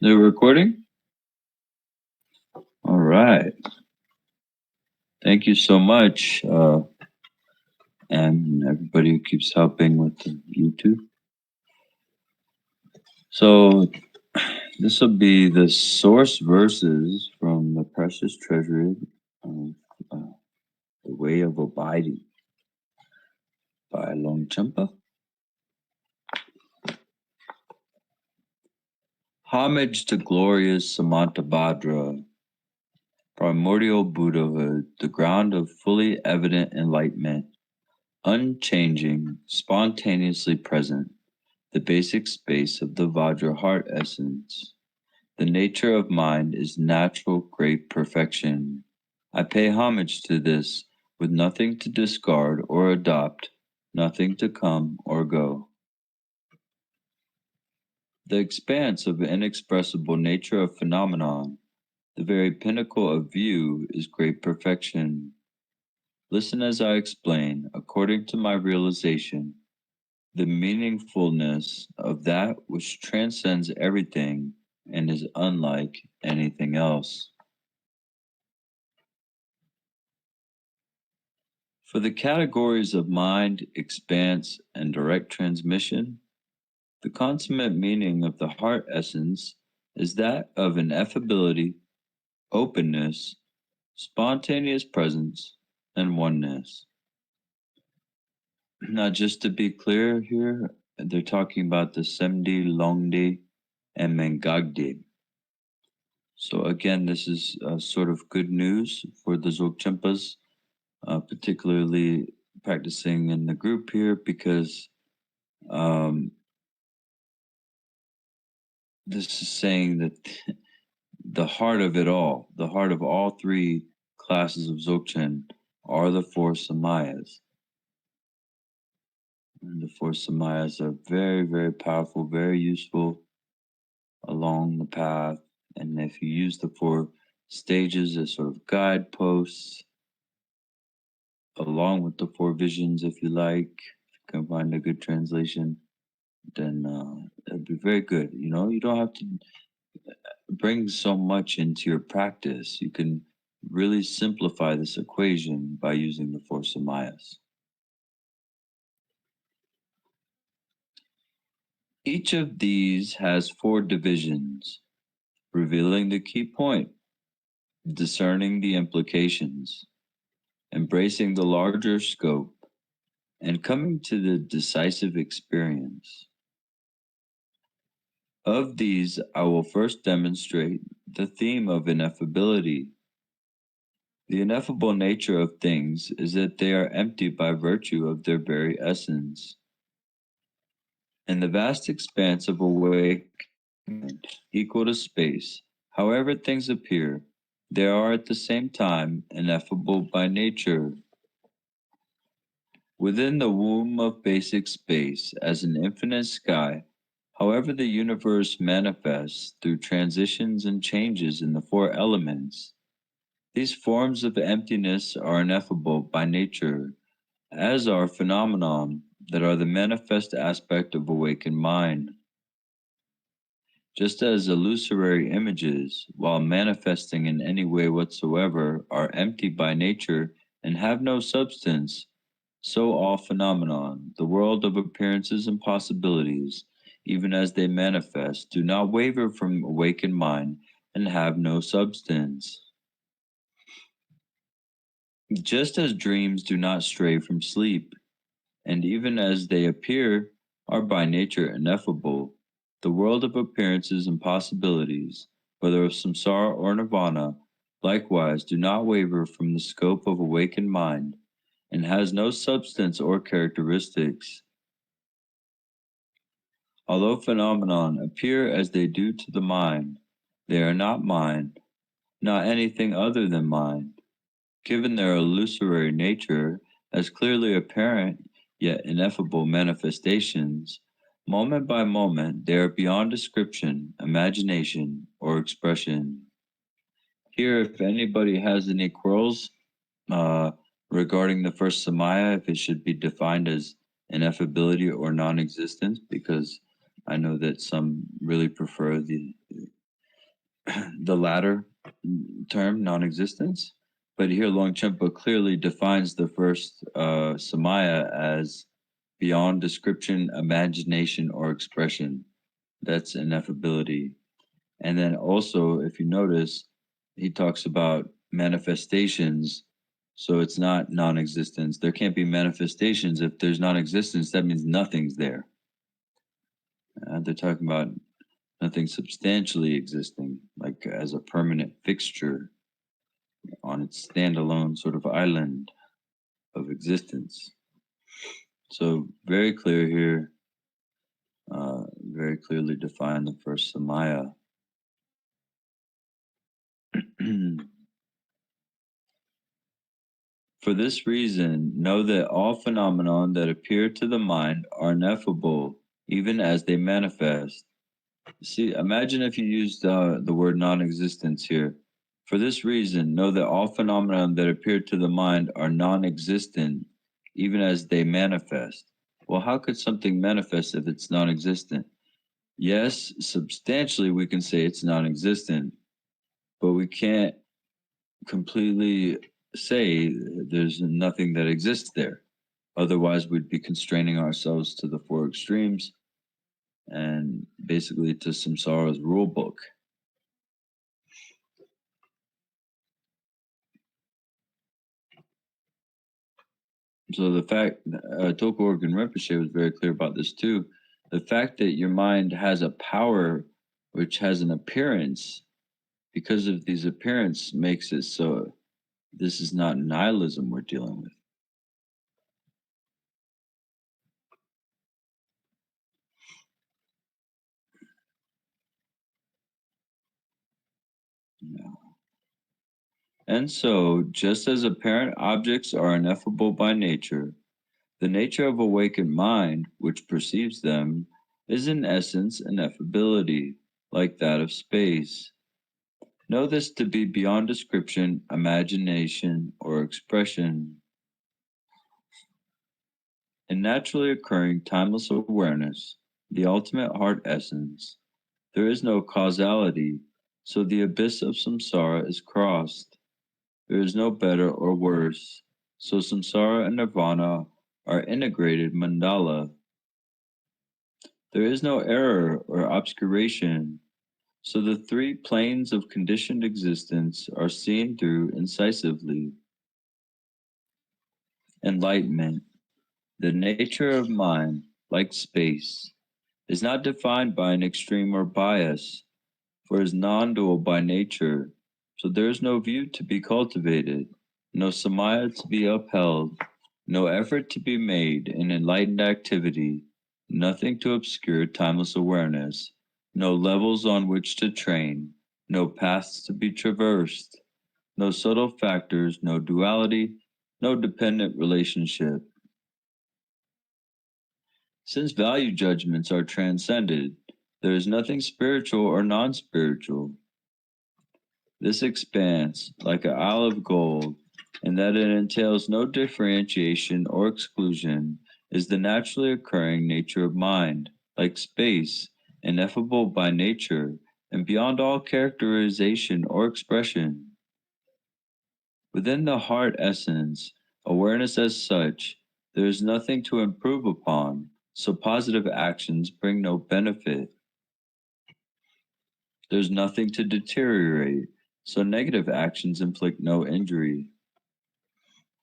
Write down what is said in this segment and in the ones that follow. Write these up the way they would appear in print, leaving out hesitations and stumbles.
The recording? All right. Thank you so much, and everybody who keeps helping with the YouTube. So this will be the source verses from the precious treasury of the way of abiding by Longchenpa. Homage to glorious Samantabhadra, primordial Buddhahood, the ground of fully evident enlightenment, unchanging, spontaneously present, the basic space of the Vajra heart essence. The nature of mind is natural great perfection. I pay homage to this with nothing to discard or adopt, nothing to come or go. The expanse of inexpressible nature of phenomenon, the very pinnacle of view, is great perfection. Listen as I explain, according to my realization, the meaningfulness of that which transcends everything and is unlike anything else. For the categories of mind, expanse, and direct transmission, the consummate meaning of the heart essence is that of ineffability, openness, spontaneous presence, and oneness. Now, just to be clear here, they're talking about the Semdi, Longdi, and Mengagdi. So again, this is sort of good news for the Dzogchenpas, particularly practicing in the group here, because um, this is saying that the heart of it all, the heart of all three classes of Dzogchen, are the four samayas. And the four samayas are very, very powerful, very useful along the path. And if you use the four stages as sort of guideposts, along with the four visions, if you like, if you can find a good translation, then it'd be very good. You know, you don't have to bring so much into your practice. You can really simplify this equation by using the four samayas. Each of these has four divisions, revealing the key point, discerning the implications, embracing the larger scope, and coming to the decisive experience. Of these, I will first demonstrate the theme of ineffability. The ineffable nature of things is that they are empty by virtue of their very essence. In the vast expanse of awakened, equal to space, however things appear, they are at the same time ineffable by nature. Within the womb of basic space, as an infinite sky, however the universe manifests through transitions and changes in the four elements, these forms of emptiness are ineffable by nature, as are phenomena that are the manifest aspect of awakened mind. Just as illusory images, while manifesting in any way whatsoever, are empty by nature and have no substance, so all phenomenon, the world of appearances and possibilities, even as they manifest, do not waver from awakened mind and have no substance. Just as dreams do not stray from sleep, and even as they appear, are by nature ineffable, the world of appearances and possibilities, whether of samsara or nirvana, likewise do not waver from the scope of awakened mind, and has no substance or characteristics. Although phenomenon appear as they do to the mind, they are not mind, not anything other than mind. Given their illusory nature, as clearly apparent yet ineffable manifestations, moment by moment they are beyond description, imagination, or expression. Here, if anybody has any quarrels uh, regarding the first samaya, if it should be defined as ineffability or non existence, because I know that some really prefer the latter term, non-existence. But here Longchenpa clearly defines the first samaya as beyond description, imagination, or expression. That's ineffability. And then also, if you notice, he talks about manifestations. So it's not non-existence. There can't be manifestations. If there's non-existence, that means nothing's there. They're talking about nothing substantially existing, like as a permanent fixture on its standalone sort of island of existence. So very clear here, very clearly define the first samaya. For this reason, know that all phenomena that appear to the mind are ineffable, even as they manifest. See, imagine if you used the word non-existence here. For this reason, know that all phenomena that appear to the mind are non-existent, even as they manifest. Well, how could something manifest if it's non-existent? Yes, substantially we can say it's non-existent, but we can't completely say there's nothing that exists there. Otherwise, we'd be constraining ourselves to the four extremes and basically to samsara's rule book. So the fact, Toko Organ Rinpoche was very clear about this too. The fact that your mind has a power which has an appearance, because of these appearance, makes it so this is not nihilism we're dealing with. Yeah. And so, just as apparent objects are ineffable by nature, the nature of awakened mind, which perceives them, is in essence ineffability, like that of space. Know this to be beyond description, imagination, or expression. In naturally occurring timeless awareness, the ultimate heart essence, there is no causality, so the abyss of samsara is crossed. There is no better or worse, so samsara and nirvana are integrated mandala. There is no error or obscuration, so the three planes of conditioned existence are seen through incisively. Enlightenment. The nature of mind, like space, is not defined by an extreme or bias, for it is non-dual by nature, so there is no view to be cultivated, no samaya to be upheld, no effort to be made in enlightened activity, nothing to obscure timeless awareness, no levels on which to train, no paths to be traversed, no subtle factors, no duality, no dependent relationship. Since value judgments are transcended, there is nothing spiritual or non spiritual. This expanse, like an isle of gold, in that it entails no differentiation or exclusion, is the naturally occurring nature of mind, like space, ineffable by nature, and beyond all characterization or expression. Within the heart essence, awareness as such, there is nothing to improve upon, so positive actions bring no benefit. There's nothing to deteriorate, so negative actions inflict no injury.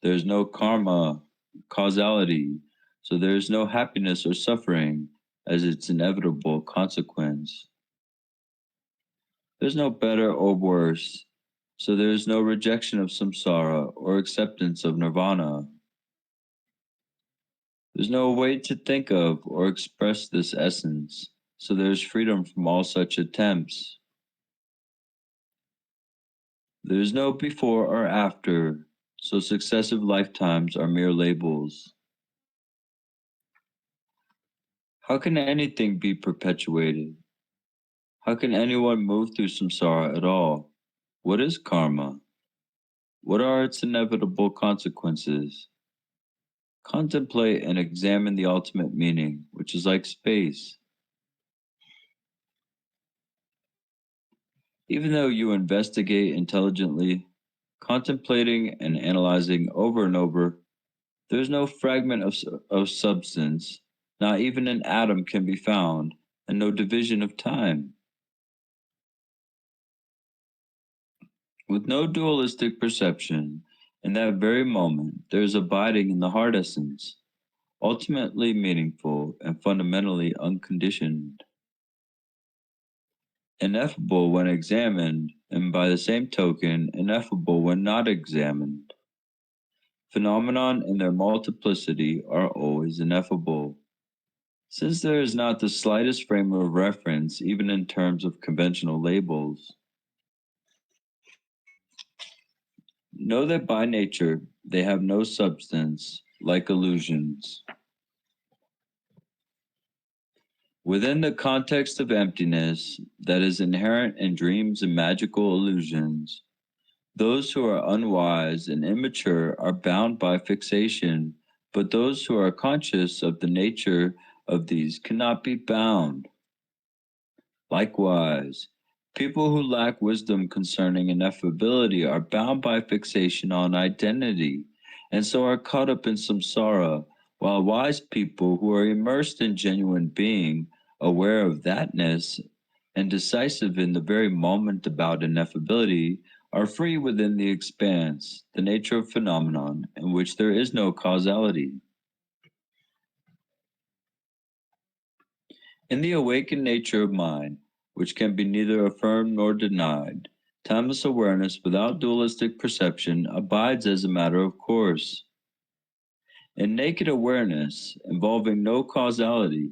There's no karma, causality, so there is no happiness or suffering as its inevitable consequence. There's no better or worse, so there is no rejection of samsara or acceptance of nirvana. There's no way to think of or express this essence, so there is freedom from all such attempts. There is no before or after, so successive lifetimes are mere labels. How can anything be perpetuated? How can anyone move through samsara at all? What is karma? What are its inevitable consequences? Contemplate and examine the ultimate meaning, which is like space. Even though you investigate intelligently, contemplating and analyzing over and over, there is no fragment of substance, not even an atom can be found, and no division of time. With no dualistic perception, in that very moment there is abiding in the heart essence, ultimately meaningful and fundamentally unconditioned, ineffable when examined, and by the same token, ineffable when not examined. Phenomenon in their multiplicity are always ineffable. Since there is not the slightest frame of reference, even in terms of conventional labels, know that by nature they have no substance, like illusions. Within the context of emptiness that is inherent in dreams and magical illusions, those who are unwise and immature are bound by fixation, but those who are conscious of the nature of these cannot be bound. Likewise, people who lack wisdom concerning ineffability are bound by fixation on identity, and so are caught up in samsara, while wise people who are immersed in genuine being, aware of thatness, and decisive in the very moment about ineffability, are free within the expanse, the nature of phenomenon, in which there is no causality. In the awakened nature of mind, which can be neither affirmed nor denied, timeless awareness without dualistic perception abides as a matter of course. In naked awareness, involving no causality,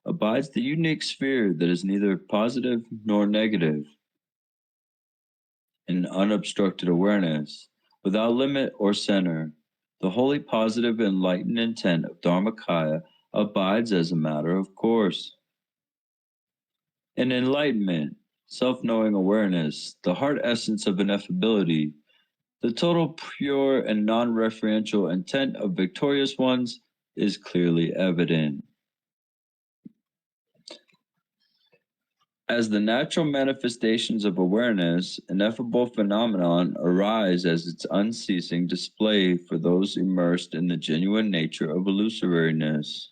abides the unique sphere that is neither positive nor negative. In unobstructed awareness, without limit or center, the wholly positive enlightened intent of Dharmakaya abides as a matter of course. In enlightenment, self knowing awareness, the heart essence of ineffability, the total pure and non referential intent of victorious ones is clearly evident. As the natural manifestations of awareness, ineffable phenomenon arise as its unceasing display for those immersed in the genuine nature of illusoriness.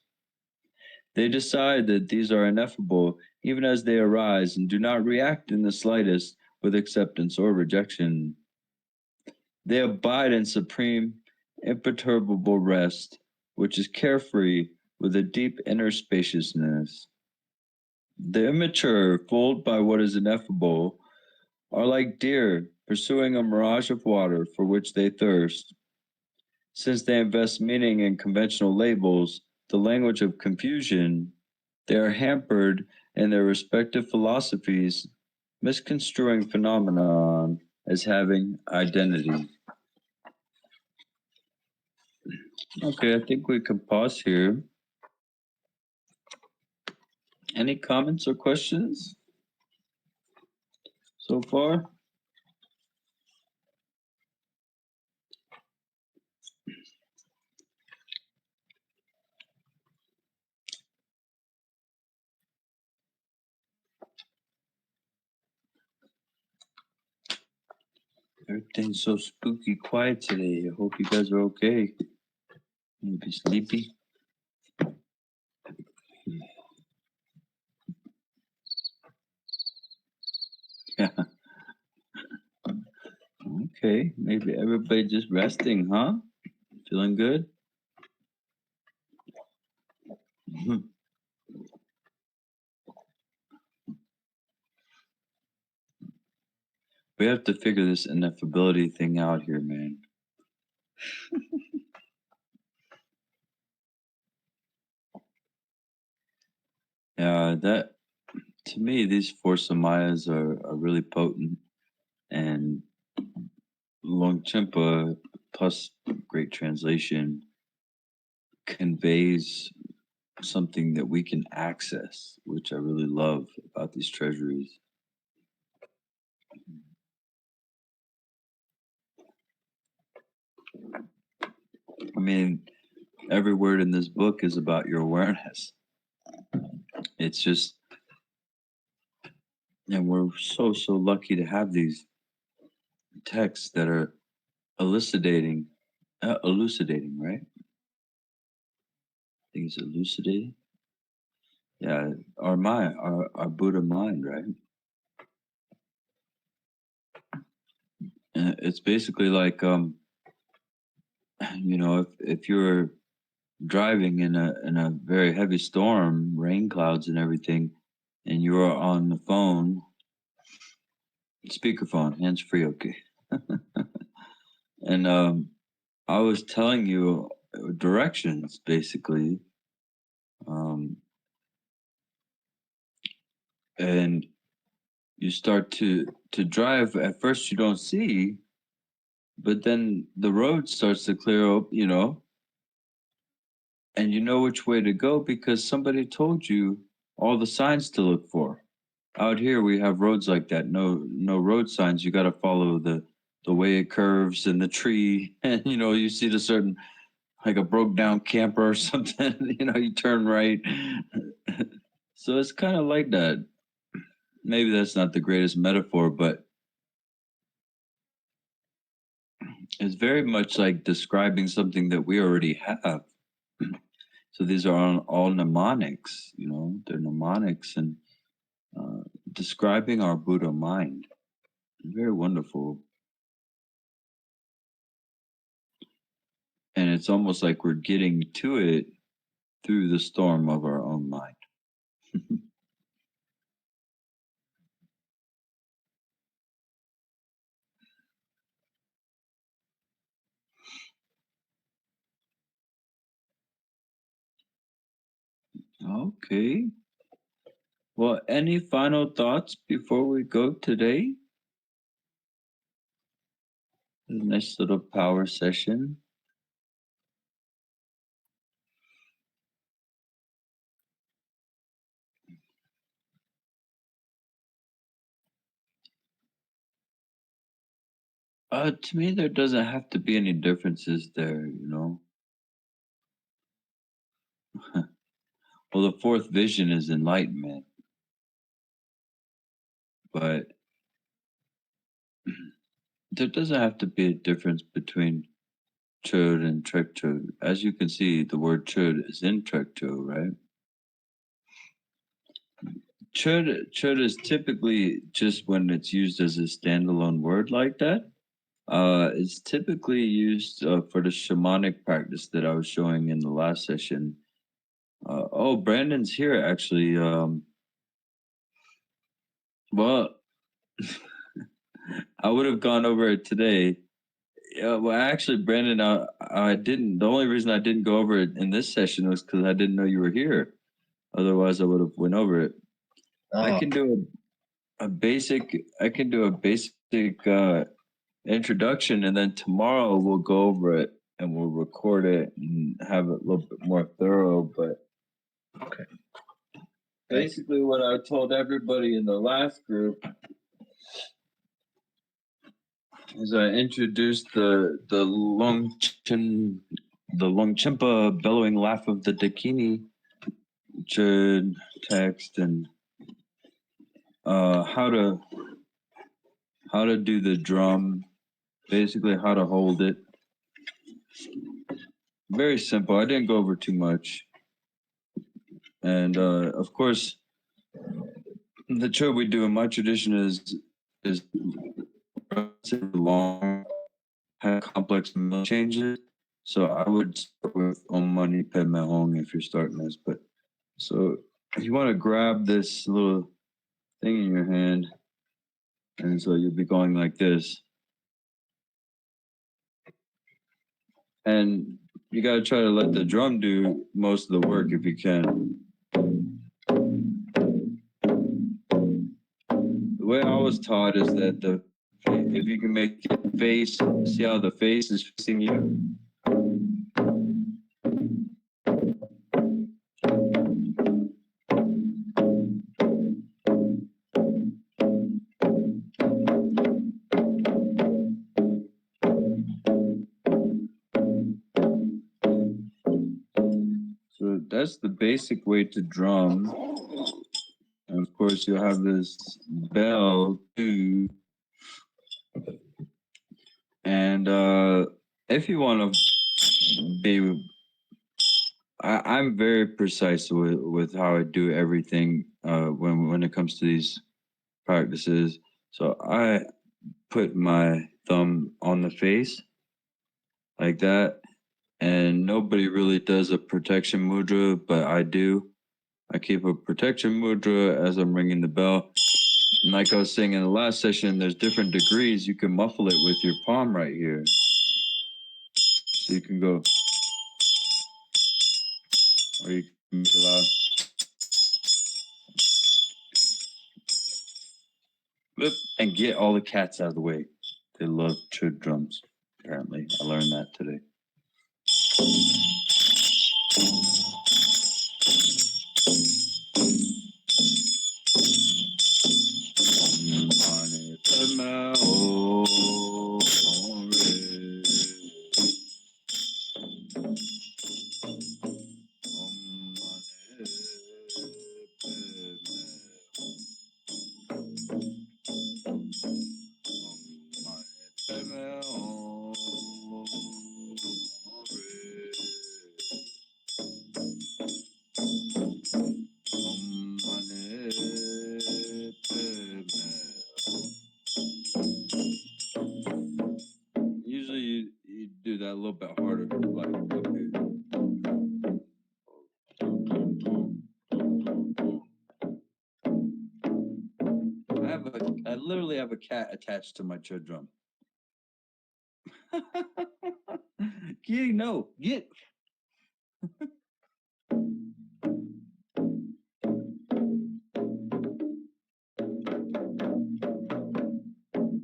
They decide that these are ineffable even as they arise and do not react in the slightest with acceptance or rejection. They abide in supreme, imperturbable rest, which is carefree with a deep inner spaciousness. The immature, fooled by what is ineffable, are like deer pursuing a mirage of water for which they thirst. Since they invest meaning in conventional labels, the language of confusion, they are hampered in their respective philosophies, misconstruing phenomenon as having identity. Okay, I think we can pause here. Any comments or questions so far? Everything's so spooky quiet today. I hope you guys are okay. Maybe sleepy. Yeah. Okay. Maybe everybody just resting, huh? Feeling good? We have to figure this ineffability thing out here, man. Yeah, that to me, these four samayas are really potent, and Longchenpa plus great translation conveys something that we can access, which I really love about these treasuries. I mean, every word in this book is about your awareness. It's just And we're so lucky to have these texts that are elucidating, right? I think it's elucidating. Yeah, our mind, our Buddha mind, right? And it's basically like, if you're driving in a very heavy storm, rain clouds and everything, and you're on the phone, speakerphone, hands free, okay. And I was telling you directions, basically, um, and you start to drive. At first, you don't see, but then the road starts to clear up, and you know which way to go because somebody told you all the signs to look for. Out here, we have roads like that. No road signs. You got to follow the way it curves and the tree, and you see the certain like a broke down camper or something. You turn right. So it's kind of like that. Maybe that's not the greatest metaphor, but it's very much like describing something that we already have. So these are all mnemonics. They're mnemonics and uh, describing our Buddha mind. Very wonderful. And it's almost like we're getting to it through the storm of our own mind. Okay. Well, any final thoughts before we go today? A nice little power session. To me, there doesn't have to be any differences there. Well, the fourth vision is enlightenment, but there doesn't have to be a difference between Chöd and Chöd. As you can see, the word Chöd is in Chöd, right? Chöd is typically just when it's used as a standalone word like that. It's typically used for the shamanic practice that I was showing in the last session. Oh, Brandon's here actually. Well, I would have gone over it today. Yeah, well, actually, Brandon, I didn't. The only reason I didn't go over it in this session was because I didn't know you were here. Otherwise, I would have went over it. I Oh, can do a basic. I can do a basic introduction, and then tomorrow we'll go over it and we'll record it and have it a little bit more thorough. But okay. basically, what I told everybody in the last group is I introduced the Longchenpa bellowing laugh of the Dakini Chöd text and how to do the drum, basically how to hold it. Very simple. I didn't go over too much, and of course, the Chöd we do in my tradition is relatively long, have complex changes. So I would start with Om Mani Padme Hung if you're starting this, but so you want to grab this little thing in your hand, and so you'll be going like this. And you got to try to let the drum do most of the work if you can. The way I was taught is that if you can make the face, see how the face is facing you. So that's the basic way to drum. And of course, course, you'll have this bell too. And if you want to be, I'm very precise with how I do everything when it comes to these practices. So I put my thumb on the face like that, and nobody really does a protection mudra, but I do. I keep a protection mudra as I'm ringing the bell. And like I was saying in the last session, there's different degrees. You can muffle it with your palm right here. So you can go, or you can make it loud. Flip, and get all the cats out of the way. They love chöd drums, apparently. I learned that today. Usually you do that a little bit harder, like up here. I literally have a cat attached to my chöd drum. Kitty, no, get.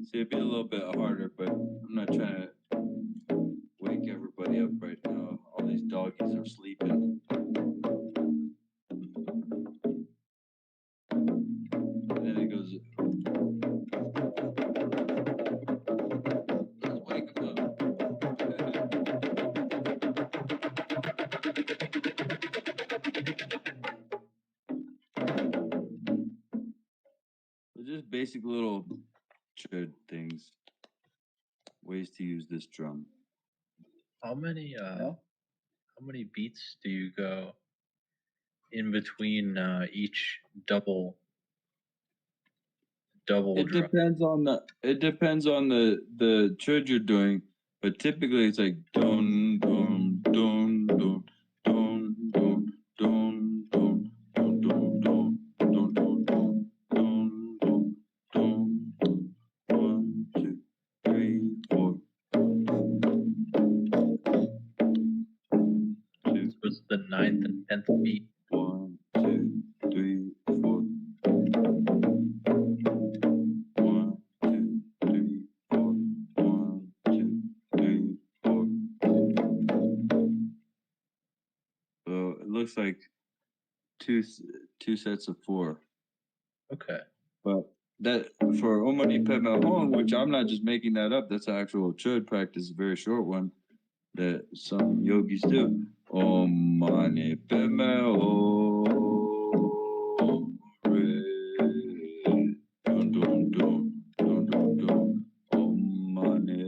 See, it'd be a little bit harder, but I'm not trying to wake everybody up right now. All these doggies are sleeping. And then it goes. Let's wake them up. They're just basic little chöd things. Ways to use this drum. How many beats do you go in between each double It drum? depends on the chöd you're doing, but typically it's like dun dun dun dun dun dun dun dun dun dun dun dun dun dun dun dun dun. 1, 2, 3, 4. So it's the 9th and 10th beat. 1, 2, 3, 4. 1, 2, 3, 4. 1, 2, 3, 4. So it looks like two sets of 4. Okay. But that for Om Mani Padme Hum, which I'm not just making that up, that's an actual chöd practice, a very short one that some yogis do. Om Mani Padme Hum, re, dun dun dun dun dun dun. Om Mani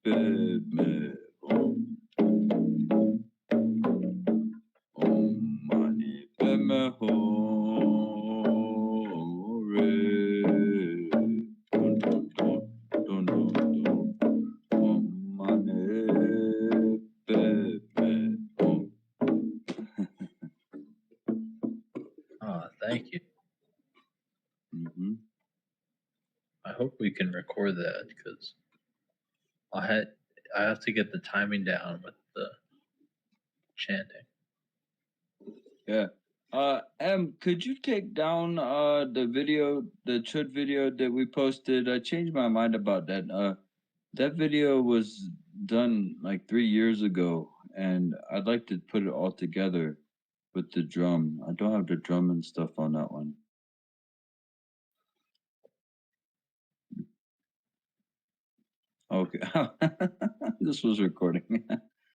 Padme Hum. Om Mani Padme Hum, re, dun dun dun dun dun dun. Om Mani Padme Hum. Thank you. Mm-hmm. I hope we can record that because I have to get the timing down with the chanting. Yeah. Could you take down the video, the chöd video that we posted? I changed my mind about that. That video was done like 3 years ago, and I'd like to put it all together with the drum. I don't have the drum and stuff on that one. Okay. This was recording.